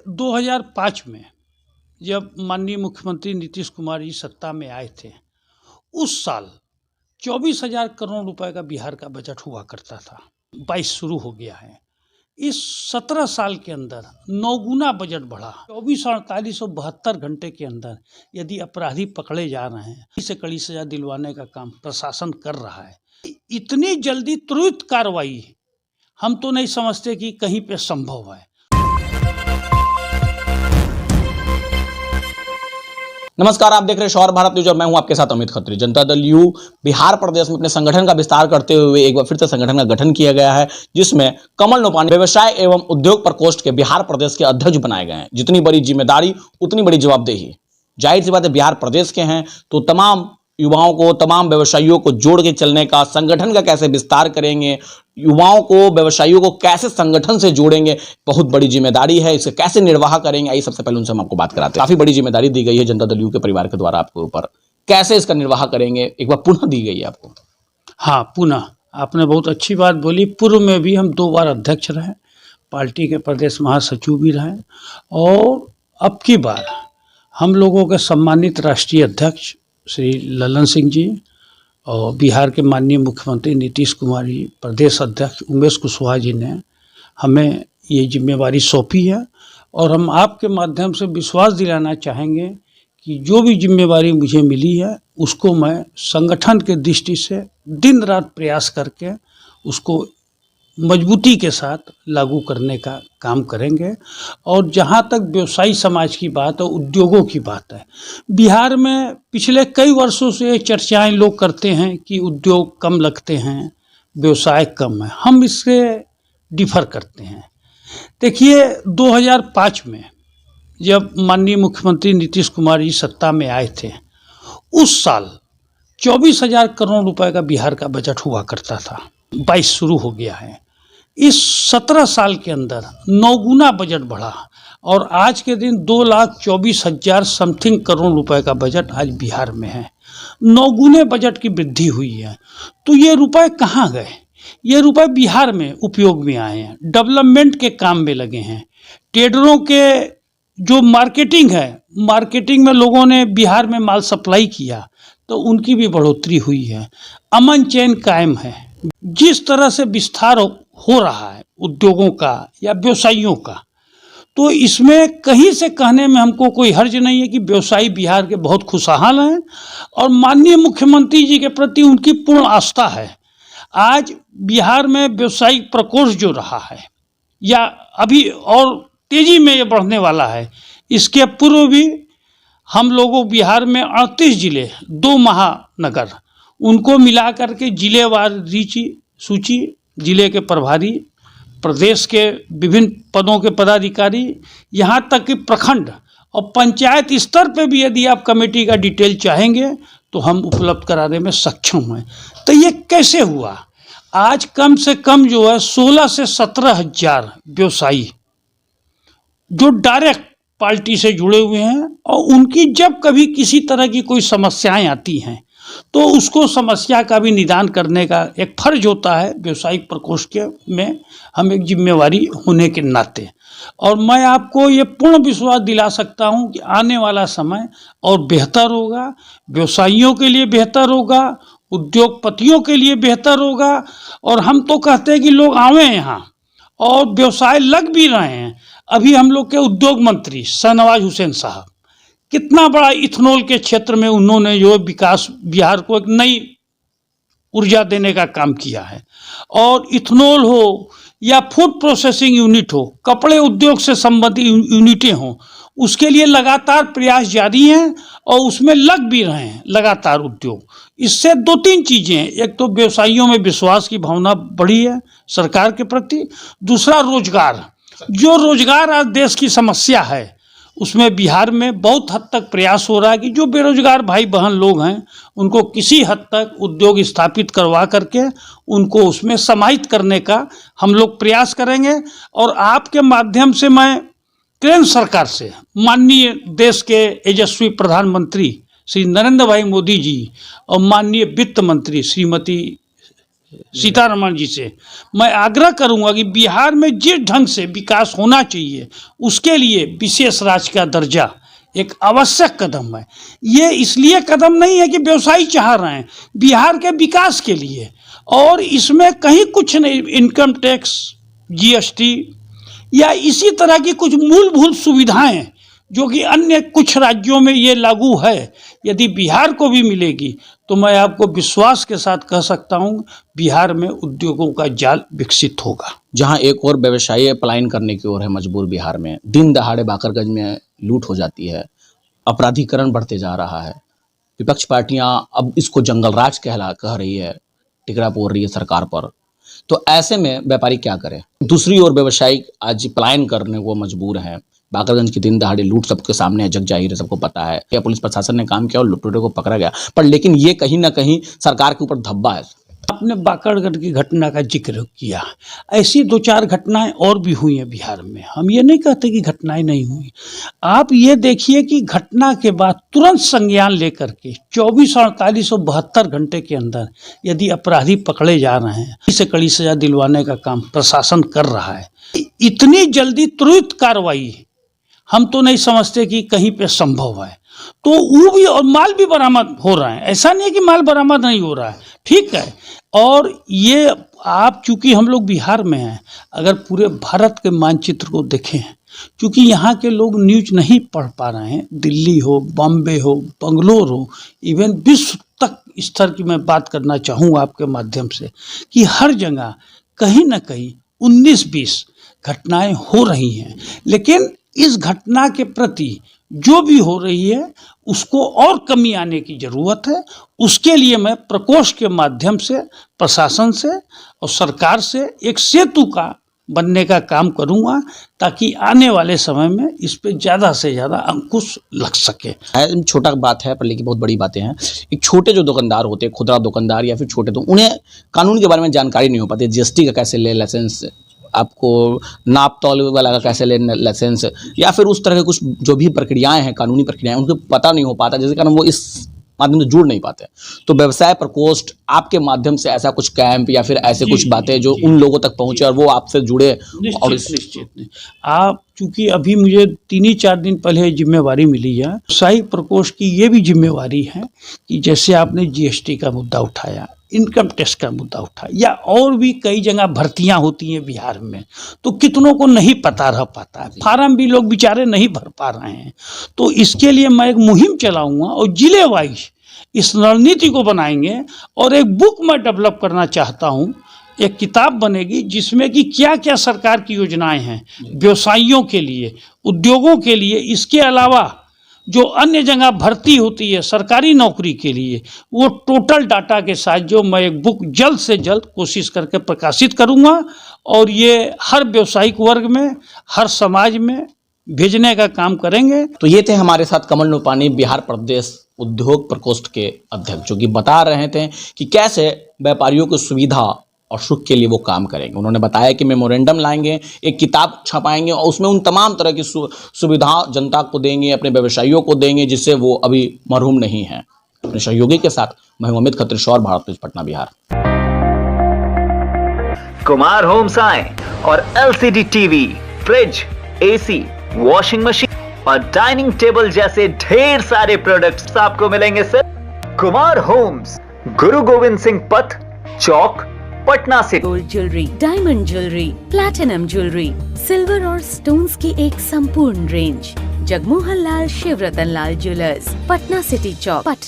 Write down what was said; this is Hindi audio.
2005 में जब माननीय मुख्यमंत्री नीतीश कुमार जी सत्ता में आए थे, उस साल 24,000 करोड़ रुपए का बिहार का बजट हुआ करता था। 22 शुरू हो गया है। इस 17 साल के अंदर 9 गुना बजट बढ़ा। 24-48-72 घंटे के अंदर यदि अपराधी पकड़े जा रहे हैं, इसे कड़ी सजा दिलवाने का काम प्रशासन कर रहा है। इतनी जल्दी त्वरित कार्रवाई हम तो नहीं समझते कि कहीं पे संभव है। नमस्कार, आप देख रहे हैं शौर्य भारत न्यूज और मैं हूं आपके साथ अमित खत्री। जनता दल यू बिहार प्रदेश में अपने संगठन का विस्तार करते हुए एक बार फिर से संगठन का गठन किया गया है, जिसमें कमल नोपानी व्यवसाय एवं उद्योग प्रकोष्ठ के बिहार प्रदेश के अध्यक्ष बनाए गए हैं। जितनी बड़ी जिम्मेदारी उतनी बड़ी जवाबदेही। जाहिर सी बात है, बिहार प्रदेश के हैं तो तमाम युवाओं को, तमाम व्यवसायियों को जोड़ के चलने का, संगठन का कैसे विस्तार करेंगे, युवाओं को, व्यवसायियों को कैसे संगठन से जोड़ेंगे, बहुत बड़ी जिम्मेदारी है। इसे कैसे निर्वाह करेंगे, आइए सबसे पहले उनसे हम आपको बात कराते हैं। काफी बड़ी जिम्मेदारी दी गई है जनता दल यू के परिवार के द्वारा आपके ऊपर, कैसे इसका निर्वाह करेंगे, एक बार पुनः दी गई है आपको। हाँ, पुनः आपने बहुत अच्छी बात बोली। पूर्व में भी हम 2 बार अध्यक्ष रहे, पार्टी के प्रदेश महासचिव भी रहे, और अब की बार हम लोगों के सम्मानित राष्ट्रीय अध्यक्ष श्री ललन सिंह जी और बिहार के माननीय मुख्यमंत्री नीतीश कुमार जी, प्रदेश अध्यक्ष उमेश कुशवाहा जी ने हमें ये जिम्मेवारी सौंपी है। और हम आपके माध्यम से विश्वास दिलाना चाहेंगे कि जो भी जिम्मेवारी मुझे मिली है उसको मैं संगठन के दृष्टि से दिन रात प्रयास करके उसको मजबूती के साथ लागू करने का काम करेंगे। और जहाँ तक व्यवसायी समाज की बात है, उद्योगों की बात है, बिहार में पिछले कई वर्षों से चर्चाएं लोग करते हैं कि उद्योग कम लगते हैं, व्यवसाय कम है। हम इससे डिफर करते हैं। देखिए, 2005 में जब माननीय मुख्यमंत्री नीतीश कुमार जी सत्ता में आए थे, उस साल 24,000 करोड़ रुपए का बिहार का बजट हुआ करता था। 22 शुरू हो गया है। इस 17 साल के अंदर 9 गुना बजट बढ़ा और आज के दिन 2,24,000 समथिंग करोड़ रुपए का बजट आज बिहार में है। 9 गुने बजट की वृद्धि हुई है। तो ये रुपए कहाँ गए? ये रुपए बिहार में उपयोग में आए हैं, डेवलपमेंट के काम में लगे हैं। ट्रेडरों के जो मार्केटिंग है, मार्केटिंग में लोगों ने बिहार में माल सप्लाई किया तो उनकी भी बढ़ोतरी हुई है। अमन चैन कायम है। जिस तरह से विस्तार हो रहा है उद्योगों का या व्यवसायियों का, तो इसमें कहीं से कहने में हमको कोई हर्ज नहीं है कि व्यवसायी बिहार के बहुत खुशहाल हैं और माननीय मुख्यमंत्री जी के प्रति उनकी पूर्ण आस्था है। आज बिहार में व्यवसायिक प्रकोष्ठ जो रहा है या अभी और तेजी में ये बढ़ने वाला है, इसके पूर्व भी हम लोगों बिहार में 38 जिले, 2 महानगर, उनको मिलाकर के जिलेवार सूची, जिले के प्रभारी, प्रदेश के विभिन्न पदों के पदाधिकारी, यहाँ तक कि प्रखंड और पंचायत स्तर पे भी यदि आप कमेटी का डिटेल चाहेंगे तो हम उपलब्ध कराने में सक्षम हैं। तो ये कैसे हुआ? आज कम से कम जो है 16 से 17 हजार व्यवसायी जो डायरेक्ट पार्टी से जुड़े हुए हैं, और उनकी जब कभी किसी तरह की कोई समस्याएं आती हैं तो उसको समस्या का भी निदान करने का एक फर्ज होता है व्यवसायिक प्रकोष्ठ के में, हम एक जिम्मेवारी होने के नाते। और मैं आपको ये पूर्ण विश्वास दिला सकता हूं कि आने वाला समय और बेहतर होगा, व्यवसायियों के लिए बेहतर होगा, उद्योगपतियों के लिए बेहतर होगा। और हम तो कहते हैं कि लोग आवे यहाँ और व्यवसाय लग भी रहे हैं। अभी हम लोग के उद्योग मंत्री शाहनवाज हुसैन साहब, कितना बड़ा इथेनॉल के क्षेत्र में उन्होंने जो विकास, बिहार को एक नई ऊर्जा देने का काम किया है। और इथेनॉल हो या फूड प्रोसेसिंग यूनिट हो, कपड़े उद्योग से संबंधित यूनिटें हों, उसके लिए लगातार प्रयास जारी हैं और उसमें लग भी रहे हैं लगातार उद्योग। इससे 2-3 चीज़ें हैं। एक तो व्यवसायियों में विश्वास की भावना बढ़ी है सरकार के प्रति। दूसरा, रोजगार, जो रोजगार आज देश की समस्या है उसमें बिहार में बहुत हद तक प्रयास हो रहा है कि जो बेरोजगार भाई बहन लोग हैं उनको किसी हद तक उद्योग स्थापित करवा करके उनको उसमें समाहित करने का हम लोग प्रयास करेंगे। और आपके माध्यम से मैं केंद्र सरकार से माननीय देश के यशस्वी प्रधानमंत्री श्री नरेंद्र भाई मोदी जी और माननीय वित्त मंत्री श्रीमती सीतारमण जी से मैं आग्रह करूंगा कि बिहार में जिस ढंग से विकास होना चाहिए उसके लिए विशेष राज्य का दर्जा एक आवश्यक कदम है। ये इसलिए कदम नहीं है कि व्यवसायी चाह रहे हैं, बिहार के विकास के लिए। और इसमें कहीं कुछ नहीं, इनकम टैक्स, जीएसटी या इसी तरह की कुछ मूलभूत सुविधाएं जो कि अन्य कुछ राज्यों में ये लागू है, यदि बिहार को भी मिलेगी तो मैं आपको विश्वास के साथ कह सकता हूँ बिहार में उद्योगों का जाल विकसित होगा। जहां एक और व्यवसायी पलायन करने की ओर है मजबूर बिहार में, दिन दहाड़े बाकरगंज में लूट हो जाती है, अपराधीकरण बढ़ते जा रहा है, विपक्ष पार्टियां अब इसको जंगल राज कह रही है, टिकरा पोड़ रही है सरकार पर। तो ऐसे में व्यापारी क्या करे? दूसरी ओर व्यवसायी आज पलायन करने को मजबूर हैं। बाकरगंज की दिन दहाड़े लूट सबके सामने है, जग जाहिर है, सबको पता है। क्या पुलिस प्रशासन ने काम किया और लुटेरों को पकड़ा गया, पर लेकिन ये कहीं ना कहीं सरकार के ऊपर धब्बा है। आपने बाकरगंज की घटना का जिक्र किया, ऐसी 2-4 घटनाएं और भी हुई हैं बिहार में। हम ये नहीं कहते कि घटनाएं नहीं हुई। आप ये देखिए कि घटना के बाद तुरंत संज्ञान लेकर के 24, 48 और 72 घंटे के अंदर यदि अपराधी पकड़े जा रहे हैं, इसे कड़ी सजा दिलवाने का काम प्रशासन कर रहा है। इतनी जल्दी त्वरित कार्रवाई हम तो नहीं समझते कि कहीं पे संभव है। तो वो भी और माल भी बरामद हो रहा है, ऐसा नहीं है कि माल बरामद नहीं हो रहा है, ठीक है। और ये आप चूंकि हम लोग बिहार में हैं, अगर पूरे भारत के मानचित्र को देखें, क्योंकि यहाँ के लोग न्यूज नहीं पढ़ पा रहे हैं, दिल्ली हो, बॉम्बे हो, बंगलोर हो, इवन विश्व तक स्तर की मैं बात करना चाहूँगा आपके माध्यम से कि हर जगह कहीं ना कहीं 19-20 घटनाएं हो रही हैं। लेकिन इस घटना के प्रति जो भी हो रही है उसको और कमी आने की ज़रूरत है। उसके लिए मैं प्रकोष्ठ के माध्यम से प्रशासन से और सरकार से एक सेतु का बनने का काम करूंगा, ताकि आने वाले समय में इस पे ज़्यादा से ज़्यादा अंकुश लग सके। छोटा बात है पर लेकिन बहुत बड़ी बातें हैं। एक छोटे जो दुकानदार होते हैं, खुदरा दुकानदार या फिर छोटे, तो उन्हें कानून के बारे में जानकारी नहीं हो पाती। जीएसटी का कैसे ले लाइसेंस, आपको नाप तौल वाला का कैसे ले लाइसेंस, या फिर उस तरह के कुछ जो भी प्रक्रियाएं हैं, कानूनी प्रक्रियाएं, उनको पता नहीं हो पाता, जिसके कारण वो इस माध्यम से जुड़ नहीं पाते। तो व्यवसाय प्रकोष्ठ आपके माध्यम से ऐसा कुछ कैंप या फिर ऐसे कुछ बातें जो उन लोगों तक पहुंचे और वो आपसे जुड़े। और निश्चित आप चूंकि अभी मुझे 3-4 दिन पहले जिम्मेवारी मिली है, व्यवसायी प्रकोष्ठ की ये भी जिम्मेवारी है कि जैसे आपने जीएसटी का मुद्दा उठाया, इनकम टैक्स का मुद्दा उठा, या और भी कई जगह भर्तियां होती हैं बिहार में, तो कितनों को नहीं पता रह पाता है, फार्म भी लोग बेचारे नहीं भर पा रहे हैं। तो इसके लिए मैं एक मुहिम चलाऊंगा और जिले वाइज इस रणनीति को बनाएंगे और एक बुक मैं डेवलप करना चाहता हूँ। एक किताब बनेगी जिसमें कि क्या क्या सरकार की योजनाएं हैं व्यवसायियों के लिए, उद्योगों के लिए, इसके अलावा जो अन्य जगह भर्ती होती है सरकारी नौकरी के लिए, वो टोटल डाटा के साथ जो मैं एक बुक जल्द से जल्द कोशिश करके प्रकाशित करूंगा। और ये हर व्यावसायिक वर्ग में, हर समाज में भेजने का काम करेंगे। तो ये थे हमारे साथ कमल नोपानी, बिहार प्रदेश उद्योग प्रकोष्ठ के अध्यक्ष, जो कि बता रहे थे कि कैसे व्यापारियों को सुविधा और सुख के लिए वो काम करेंगे। उन्होंने बताया कि मेमोरेंडम लाएंगे, एक किताब छपाएंगे और उसमें उन तमाम तरह की सुविधा जनता को देंगे, अपने व्यवसायियों को देंगे, जिससे वो अभी मरहूम नहीं है। अपने सहयोगी के साथ मैं हूं अमित खत्री, शौर भारत न्यूज़, पटना, बिहार। कुमार होम्स आए और LCD TV, fridge, AC, washing machine और डाइनिंग टेबल जैसे ढेर सारे प्रोडक्ट्स आपको मिलेंगे सिर्फ कुमार होम्स, गुरु गोविंद सिंह पथ, चौक, पटना से। Gold jewellery, diamond jewellery, platinum jewellery, silver और स्टोन्स की एक संपूर्ण रेंज। जगमोहन लाल शिवरतन लाल ज्वेलर्स, पटना सिटी चौक, पटना।